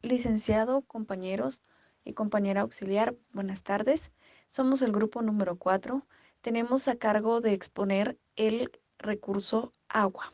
Licenciado, compañeros y compañera auxiliar, buenas tardes. Somos el grupo número 4. Tenemos a cargo de exponer el recurso agua.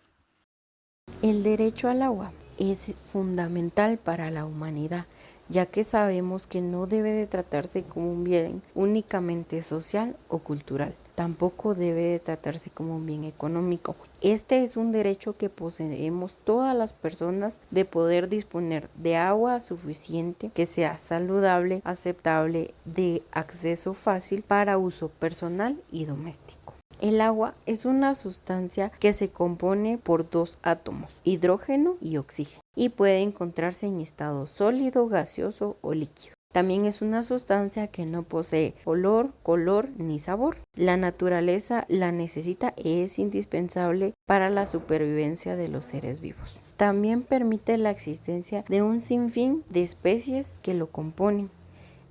El derecho al agua es fundamental para la humanidad, ya que sabemos que no debe de tratarse como un bien únicamente social o cultural. Tampoco debe de tratarse como un bien económico. Este es un derecho que poseemos todas las personas de poder disponer de agua suficiente, que sea saludable, aceptable, de acceso fácil para uso personal y doméstico. El agua es una sustancia que se compone por dos átomos, hidrógeno y oxígeno, y puede encontrarse en estado sólido, gaseoso o líquido. También es una sustancia que no posee olor, color ni sabor. La naturaleza la necesita, es indispensable para la supervivencia de los seres vivos. También permite la existencia de un sinfín de especies que lo componen.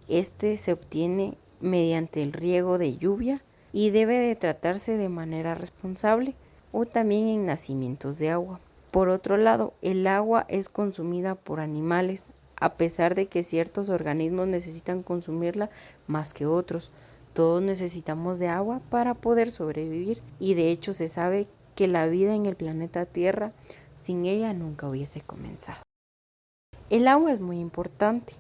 Este se obtiene mediante el riego de lluvia y debe de tratarse de manera responsable o también en nacimientos de agua. Por otro lado, el agua es consumida por animales, a pesar de que ciertos organismos necesitan consumirla más que otros. Todos necesitamos de agua para poder sobrevivir y de hecho se sabe que la vida en el planeta Tierra sin ella nunca hubiese comenzado. El agua es muy importante,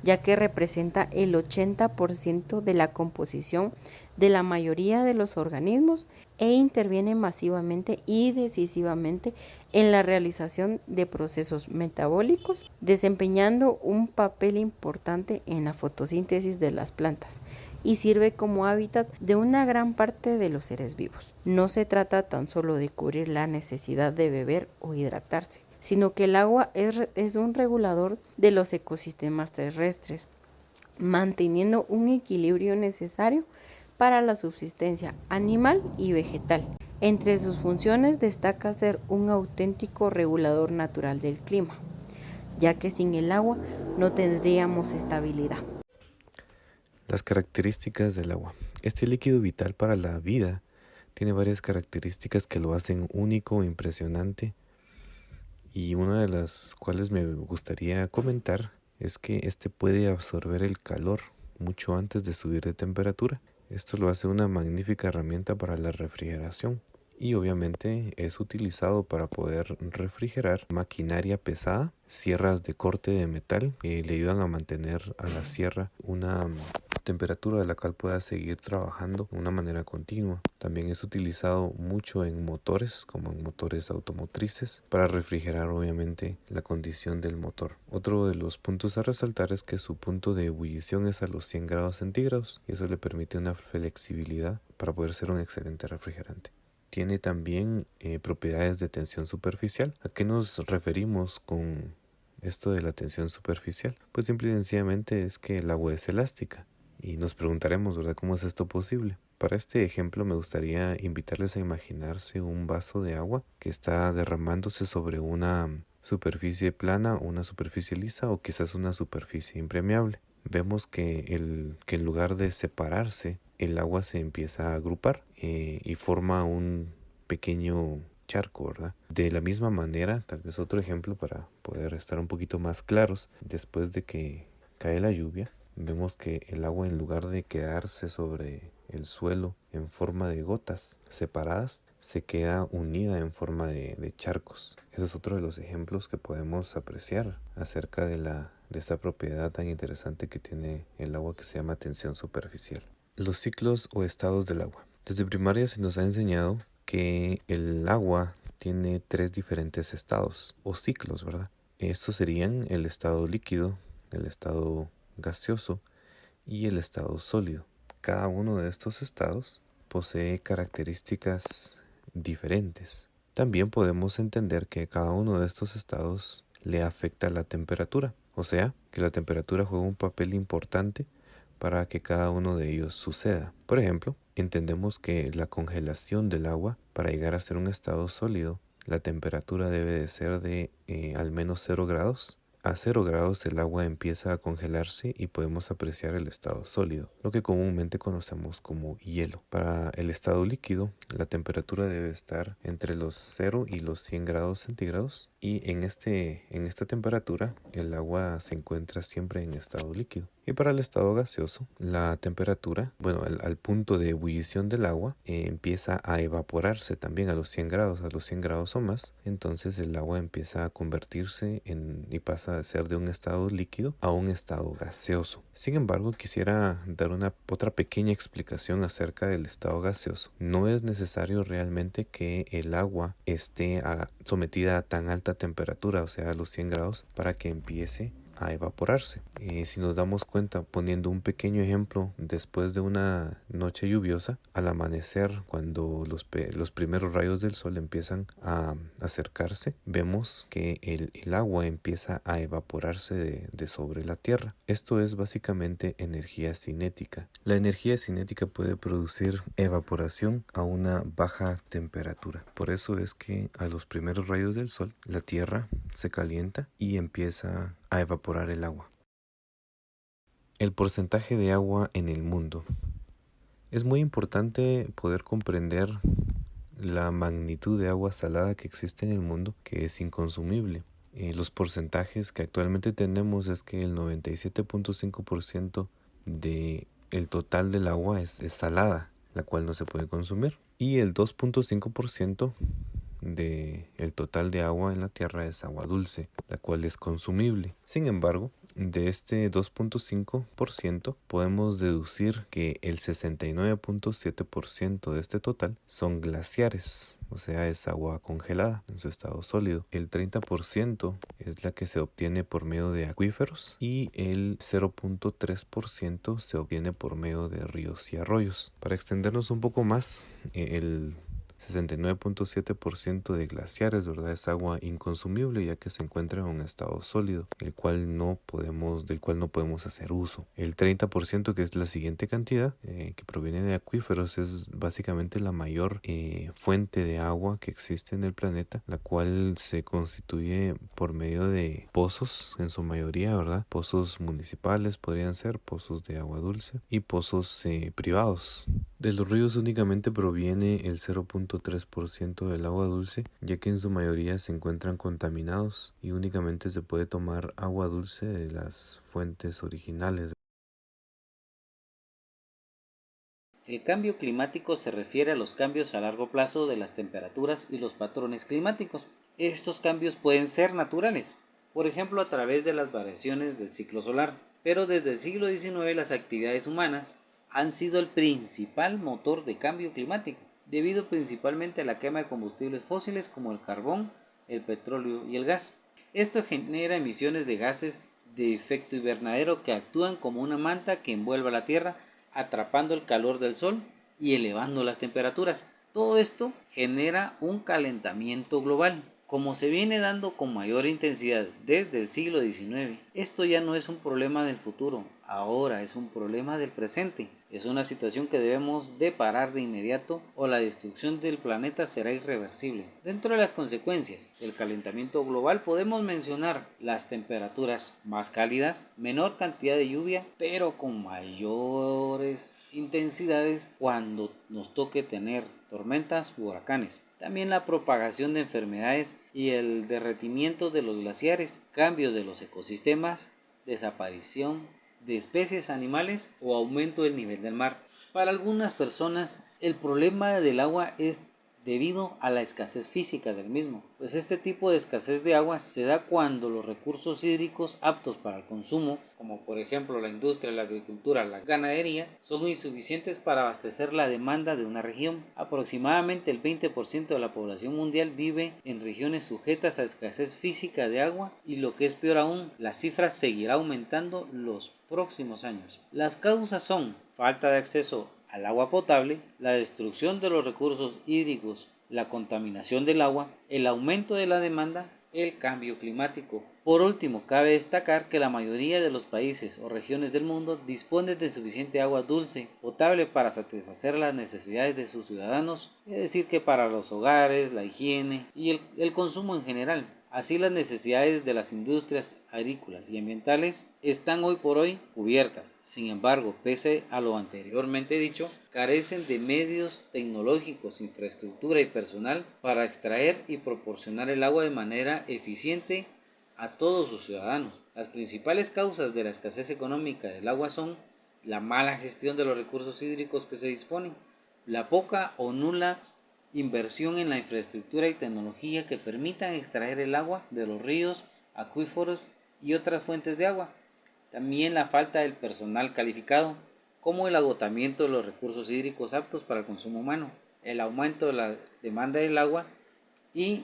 ya que representa el 80% de la composición de la mayoría de los organismos e interviene masivamente y decisivamente en la realización de procesos metabólicos, desempeñando un papel importante en la fotosíntesis de las plantas y sirve como hábitat de una gran parte de los seres vivos. No se trata tan solo de cubrir la necesidad de beber o hidratarse, sino que el agua es un regulador de los ecosistemas terrestres, manteniendo un equilibrio necesario para la subsistencia animal y vegetal. Entre sus funciones destaca ser un auténtico regulador natural del clima, ya que sin el agua no tendríamos estabilidad. Las características del agua. Este líquido vital para la vida tiene varias características que lo hacen único e impresionante, y una de las cuales me gustaría comentar es que este puede absorber el calor mucho antes de subir de temperatura. Esto lo hace una magnífica herramienta para la refrigeración y obviamente es utilizado para poder refrigerar maquinaria pesada, sierras de corte de metal que le ayudan a mantener a la sierra una temperatura de la cual pueda seguir trabajando de una manera continua. También es utilizado mucho en motores, como en motores automotrices, para refrigerar obviamente la condición del motor. Otro de los puntos a resaltar es que su punto de ebullición es a los 100 grados centígrados y eso le permite una flexibilidad para poder ser un excelente refrigerante. Tiene también propiedades de tensión superficial. ¿A qué nos referimos con esto de la tensión superficial? Pues simple y sencillamente es que el agua es elástica. Y nos preguntaremos, ¿verdad?, ¿cómo es esto posible? Para este ejemplo me gustaría invitarles a imaginarse un vaso de agua que está derramándose sobre una superficie plana, una superficie lisa o quizás una superficie impermeable. Vemos que en lugar de separarse, el agua se empieza a agrupar y forma un pequeño charco, ¿verdad? De la misma manera, tal vez otro ejemplo para poder estar un poquito más claros, después de que cae la lluvia, vemos que el agua, en lugar de quedarse sobre el suelo en forma de gotas separadas, se queda unida en forma de charcos. Ese es otro de los ejemplos que podemos apreciar acerca de esta propiedad tan interesante que tiene el agua, que se llama tensión superficial. Los ciclos o estados del agua. Desde primaria se nos ha enseñado que el agua tiene 3 diferentes estados o ciclos, ¿verdad? Estos serían el estado líquido, el estado gaseoso y el estado sólido. Cada uno de estos estados posee características diferentes. También podemos entender que cada uno de estos estados le afecta la temperatura, o sea, que la temperatura juega un papel importante para que cada uno de ellos suceda. Por ejemplo, entendemos que la congelación del agua, para llegar a ser un estado sólido, la temperatura debe de ser de al menos 0 grados. A 0 grados el agua empieza a congelarse y podemos apreciar el estado sólido, lo que comúnmente conocemos como hielo. Para el estado líquido, la temperatura debe estar entre los 0 y los 100 grados centígrados. y en esta temperatura el agua se encuentra siempre en estado líquido. Y para el estado gaseoso, la temperatura, al punto de ebullición del agua, empieza a evaporarse también a los 100 grados, o más. Entonces el agua empieza a convertirse y pasa a ser de un estado líquido a un estado gaseoso. Sin embargo, quisiera dar otra pequeña explicación acerca del estado gaseoso. No es necesario realmente que el agua esté sometida a tan alta temperatura, o sea, a los 100 grados, para que empiece a evaporarse. Si nos damos cuenta, poniendo un pequeño ejemplo, después de una noche lluviosa, al amanecer, cuando los primeros rayos del sol empiezan a acercarse, vemos que el agua empieza a evaporarse de sobre la tierra. Esto es básicamente energía cinética. La energía cinética puede producir evaporación a una baja temperatura. Por eso es que a los primeros rayos del sol, la tierra se calienta y empieza a evaporar el agua. El porcentaje de agua en el mundo. Es muy importante poder comprender la magnitud de agua salada que existe en el mundo, que es inconsumible. Los porcentajes que actualmente tenemos es que el 97.5% del total del agua es salada, la cual no se puede consumir, y el 2.5% del total de agua en la tierra es agua dulce, la cual es consumible. Sin embargo, de este 2.5% podemos deducir que el 69.7% de este total son glaciares, o sea, es agua congelada en su estado sólido. El 30% es la que se obtiene por medio de acuíferos y el 0.3% se obtiene por medio de ríos y arroyos. Para extendernos un poco más, el 69.7% de glaciares, ¿verdad? Es agua inconsumible, ya que se encuentra en un estado sólido, del cual no podemos hacer uso. El 30%, que es la siguiente cantidad, que proviene de acuíferos, es básicamente la mayor fuente de agua que existe en el planeta, la cual se constituye por medio de pozos, en su mayoría, ¿verdad? Pozos municipales podrían ser, pozos de agua dulce y pozos privados. De los ríos únicamente proviene el 0.3% del agua dulce, ya que en su mayoría se encuentran contaminados y únicamente se puede tomar agua dulce de las fuentes originales. El cambio climático se refiere a los cambios a largo plazo de las temperaturas y los patrones climáticos. Estos cambios pueden ser naturales, por ejemplo a través de las variaciones del ciclo solar, pero desde el siglo XIX las actividades humanas han sido el principal motor de cambio climático, debido principalmente a la quema de combustibles fósiles como el carbón, el petróleo y el gas. Esto genera emisiones de gases de efecto invernadero que actúan como una manta que envuelve a la Tierra, atrapando el calor del sol y elevando las temperaturas. Todo esto genera un calentamiento global, como se viene dando con mayor intensidad desde el siglo XIX. Esto ya no es un problema del futuro, ahora es un problema del presente. Es una situación que debemos de parar de inmediato o la destrucción del planeta será irreversible. Dentro de las consecuencias del calentamiento global podemos mencionar las temperaturas más cálidas, menor cantidad de lluvia, pero con mayores intensidades cuando nos toque tener tormentas u huracanes. También la propagación de enfermedades y el derretimiento de los glaciares, cambios de los ecosistemas, desaparición de especies animales o aumento del nivel del mar. Para algunas personas, el problema del agua es debido a la escasez física del mismo, pues este tipo de escasez de agua se da cuando los recursos hídricos aptos para el consumo, como por ejemplo la industria, la agricultura, la ganadería, son insuficientes para abastecer la demanda de una región. Aproximadamente el 20% de la población mundial vive en regiones sujetas a escasez física de agua y lo que es peor aún, la cifra seguirá aumentando los próximos años. Las causas son falta de acceso al agua potable, la destrucción de los recursos hídricos, la contaminación del agua, el aumento de la demanda, el cambio climático. Por último, cabe destacar que la mayoría de los países o regiones del mundo disponen de suficiente agua dulce, potable para satisfacer las necesidades de sus ciudadanos, es decir que para los hogares, la higiene y el consumo en general. Así, las necesidades de las industrias agrícolas y ambientales están hoy por hoy cubiertas. Sin embargo, pese a lo anteriormente dicho, carecen de medios tecnológicos, infraestructura y personal para extraer y proporcionar el agua de manera eficiente a todos sus ciudadanos. Las principales causas de la escasez económica del agua son la mala gestión de los recursos hídricos que se disponen, la poca o nula inversión en la infraestructura y tecnología que permitan extraer el agua de los ríos, acuíferos y otras fuentes de agua. También la falta del personal calificado, como el agotamiento de los recursos hídricos aptos para el consumo humano, el aumento de la demanda del agua y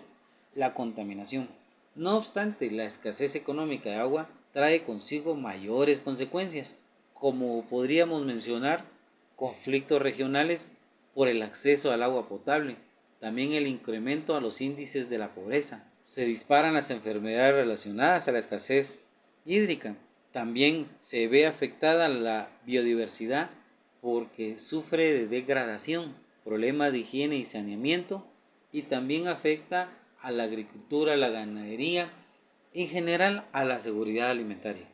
la contaminación. No obstante, la escasez económica de agua trae consigo mayores consecuencias, como podríamos mencionar conflictos regionales por el acceso al agua potable, también el incremento a los índices de la pobreza. Se disparan las enfermedades relacionadas a la escasez hídrica. También se ve afectada la biodiversidad porque sufre de degradación, problemas de higiene y saneamiento, y también afecta a la agricultura, a la ganadería, en general a la seguridad alimentaria.